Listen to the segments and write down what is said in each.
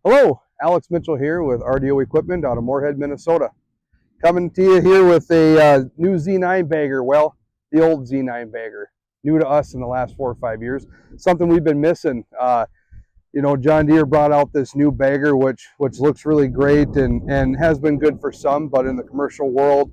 Hello, Alex Mitchell here with RDO Equipment out of Moorhead, Minnesota. Coming to you here with a new Z9 bagger. Well, the old Z9 bagger. New to us in the last 4 or 5 years. Something we've been missing. John Deere brought out this new bagger, which looks really great and has been good for some, but in the commercial world,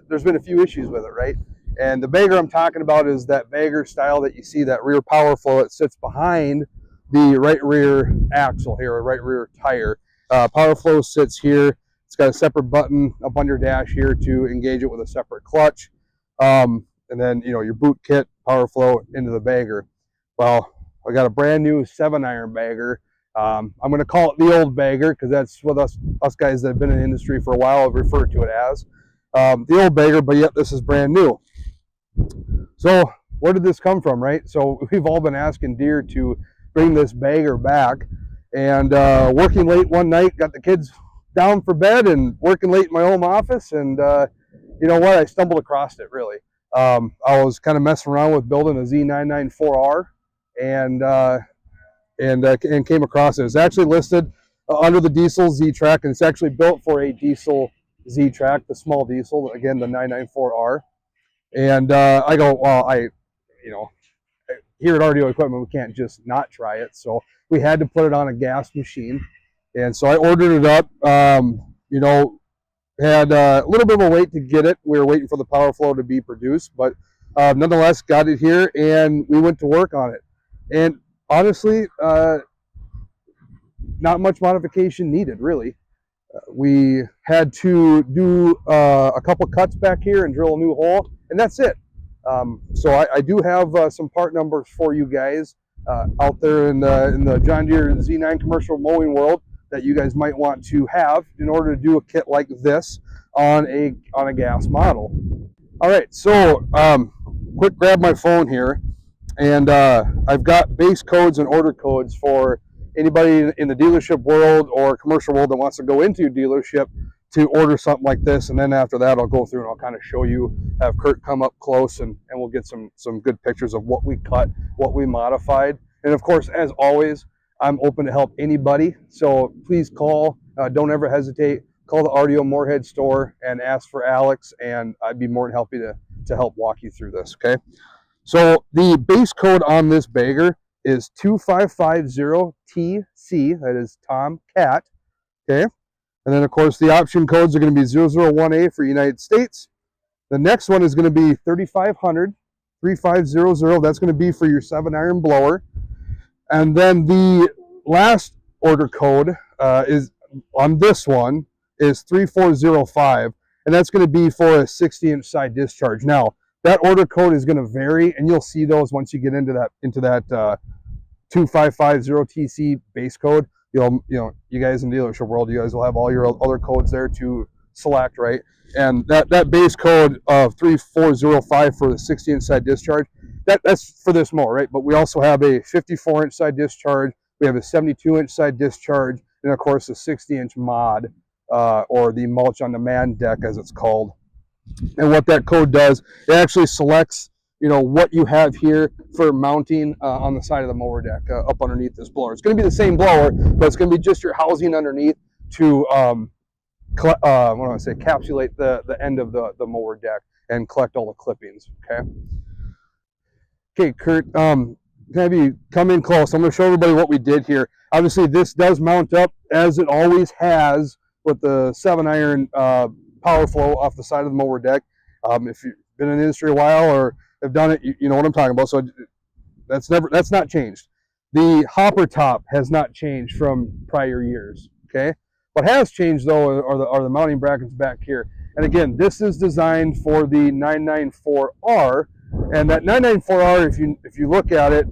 there's been a few issues with it, right? And the bagger I'm talking about is that bagger style that you see, that rear power flow. It sits behind the right rear axle here, or right rear tire. Power flow sits here. It's got a separate button up on your dash here to engage it with a separate clutch. And then, your boot kit, power flow into the bagger. Well, I got a brand new 7-iron bagger. I'm going to call it the old bagger because that's what us guys that have been in the industry for a while have referred to it as. The old bagger, but yet this is brand new. So where did this come from, right? So we've all been asking Deere to bring this bagger back, and working late one night, got the kids down for bed and working late in my home office, and you know what, I stumbled across it really. I was kind of messing around with building a Z9 4R and came across it. It's actually listed under the diesel ZTrak, and it's actually built for a diesel ZTrak, the small diesel, again the 994R. And I go, well, here at RDO Equipment, we can't just not try it. So we had to put it on a gas machine. And so I ordered it up, had a little bit of a wait to get it. We were waiting for the power flow to be produced, but nonetheless got it here and we went to work on it. And honestly, not much modification needed, really. We had to do a couple cuts back here and drill a new hole, and that's it. So I do have some part numbers for you guys out there in the John Deere Z9 commercial mowing world that you guys might want to have in order to do a kit like this on a gas model. All right, so quick grab my phone here, and I've got base codes and order codes for anybody in the dealership world or commercial world that wants to go into your dealership to order something like this. And then after that, I'll go through and I'll kind of show you, have Kurt come up close, and we'll get some good pictures of what we cut, what we modified. And of course, as always, I'm open to help anybody. So please call, don't ever hesitate. Call the RDO Moorhead store and ask for Alex, and I'd be more than happy to help walk you through this, okay? So the base code on this bagger is 2550TC, that is Tom Cat, okay? And then, of course, the option codes are going to be 001A for United States. The next one is going to be 3500, 3500. That's going to be for your 7-iron blower. And then the last order code is on this one is 3405, and that's going to be for a 60-inch side discharge. Now, that order code is going to vary, and you'll see those once you get into that 2550TC base code. You guys in the dealership world, you guys will have all your other codes there to select, right? And that base code of 3405 for the 60-inch side discharge, that's for this mower, right? But we also have a 54-inch side discharge, we have a 72-inch side discharge, and of course a 60-inch mod, or the mulch on demand deck as it's called. And what that code does, it actually selects what you have here for mounting on the side of the mower deck up underneath this blower. It's going to be the same blower, but it's going to be just your housing underneath to encapsulate the end of the mower deck and collect all the clippings. Okay, Kurt, can I have you come in close? I'm going to show everybody what we did here. Obviously, this does mount up as it always has with the 7-iron power flow off the side of the mower deck. If you've been in the industry a while or have done it, you know what I'm talking about. So that's not changed. The hopper top has not changed from prior years. Okay, what has changed though are the mounting brackets back here. And again, this is designed for the 994R, and that 994R, if you look at it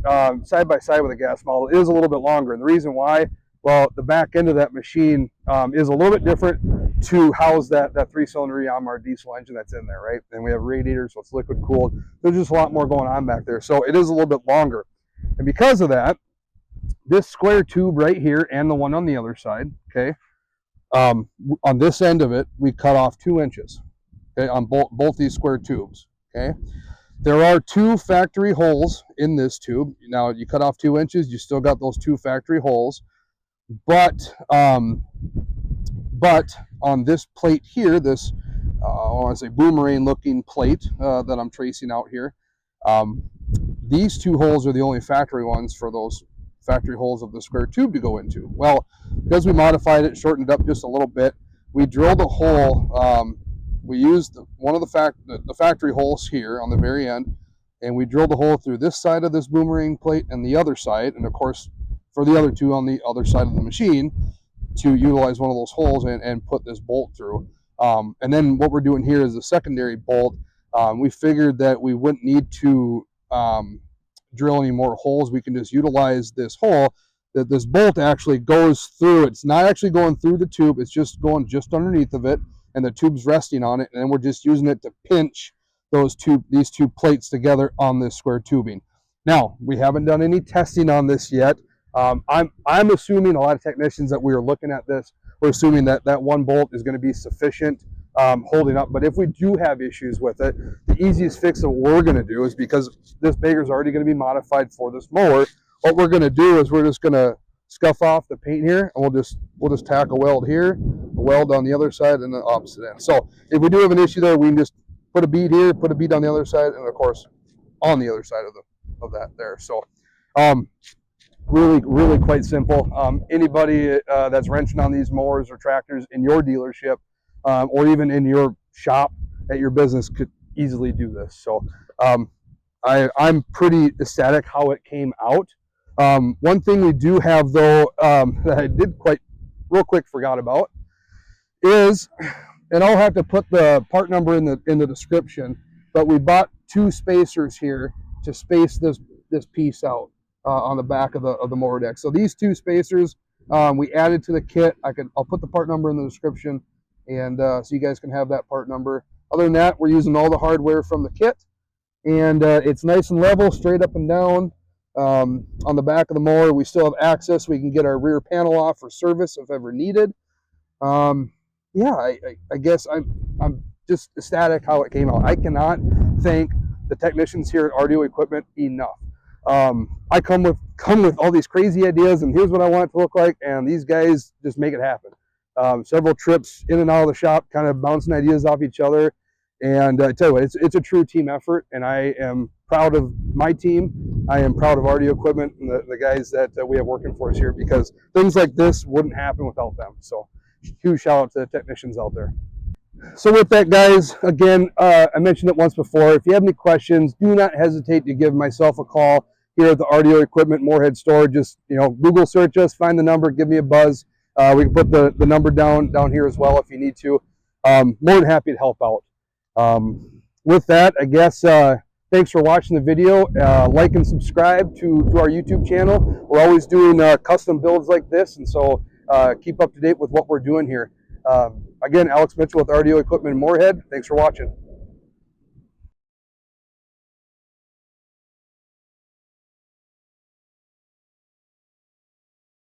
side by side with a gas model, is a little bit longer. And the reason why, well, the back end of that machine is a little bit different to house that 3-cylinder Yamaha diesel engine that's in there, right? And we have radiators, so it's liquid cooled. There's just a lot more going on back there, so it is a little bit longer. And because of that, this square tube right here and the one on the other side, okay, on this end of it, we cut off 2 inches, okay, on both these square tubes, okay? There are 2 factory holes in this tube. Now, you cut off 2 inches, you still got those 2 factory holes. But on this plate here, this I want to say boomerang looking plate that I'm tracing out here, these two holes are the only factory ones for those factory holes of the square tube to go into. Well, because we modified it, shortened it up just a little bit, we drilled a hole. We used one of the factory holes here on the very end, and we drilled a hole through this side of this boomerang plate and the other side, and of course for the other two on the other side of the machine, to utilize one of those holes and put this bolt through. And then what we're doing here is a secondary bolt. We figured that we wouldn't need to drill any more holes. We can just utilize this hole, that this bolt actually goes through. It's not actually going through the tube, it's just going just underneath of it, and the tube's resting on it, and then we're just using it to pinch these two plates together on this square tubing. Now, we haven't done any testing on this yet. I'm assuming, a lot of technicians that we are looking at this, we're assuming that that one bolt is going to be sufficient holding up. But if we do have issues with it, the easiest fix that we're going to do is, because this bagger is already going to be modified for this mower, what we're going to do is we're just going to scuff off the paint here, and we'll just tack a weld here, a weld on the other side, and the opposite end. So if we do have an issue there, we can just put a bead here, put a bead on the other side, and of course on the other side of that there. So really quite simple. Anybody that's wrenching on these mowers or tractors in your dealership, or even in your shop at your business, could easily do this. So I'm pretty ecstatic how it came out. One thing we do have though, that I did real quick forgot about, is, and I'll have to put the part number in the description, but we bought two spacers here to space this piece out on the back of the mower deck. So these two spacers we added to the kit. I'll put the part number in the description, and so you guys can have that part number. Other than that, we're using all the hardware from the kit, and it's nice and level, straight up and down. On the back of the mower, we still have access. We can get our rear panel off for service if ever needed. Yeah, I guess I'm just ecstatic how it came out. I cannot thank the technicians here at RDO Equipment enough. I come with all these crazy ideas, and here's what I want it to look like, and these guys just make it happen. Several trips in and out of the shop, kind of bouncing ideas off each other, and I tell you what, it's a true team effort, and I am proud of my team. I am proud of RDO Equipment and the guys that we have working for us here, because things like this wouldn't happen without them. So huge shout out to the technicians out there. So with that, guys, again, I mentioned it once before. If you have any questions, do not hesitate to give myself a call here at the RDO Equipment Moorhead store. Just, Google search us, find the number, give me a buzz. We can put the number down here as well if you need to. More than happy to help out. With that, I guess, thanks for watching the video. Like and subscribe to our YouTube channel. We're always doing custom builds like this, and so keep up to date with what we're doing here. Again, Alex Mitchell with RDO Equipment in Moorhead. Thanks for watching.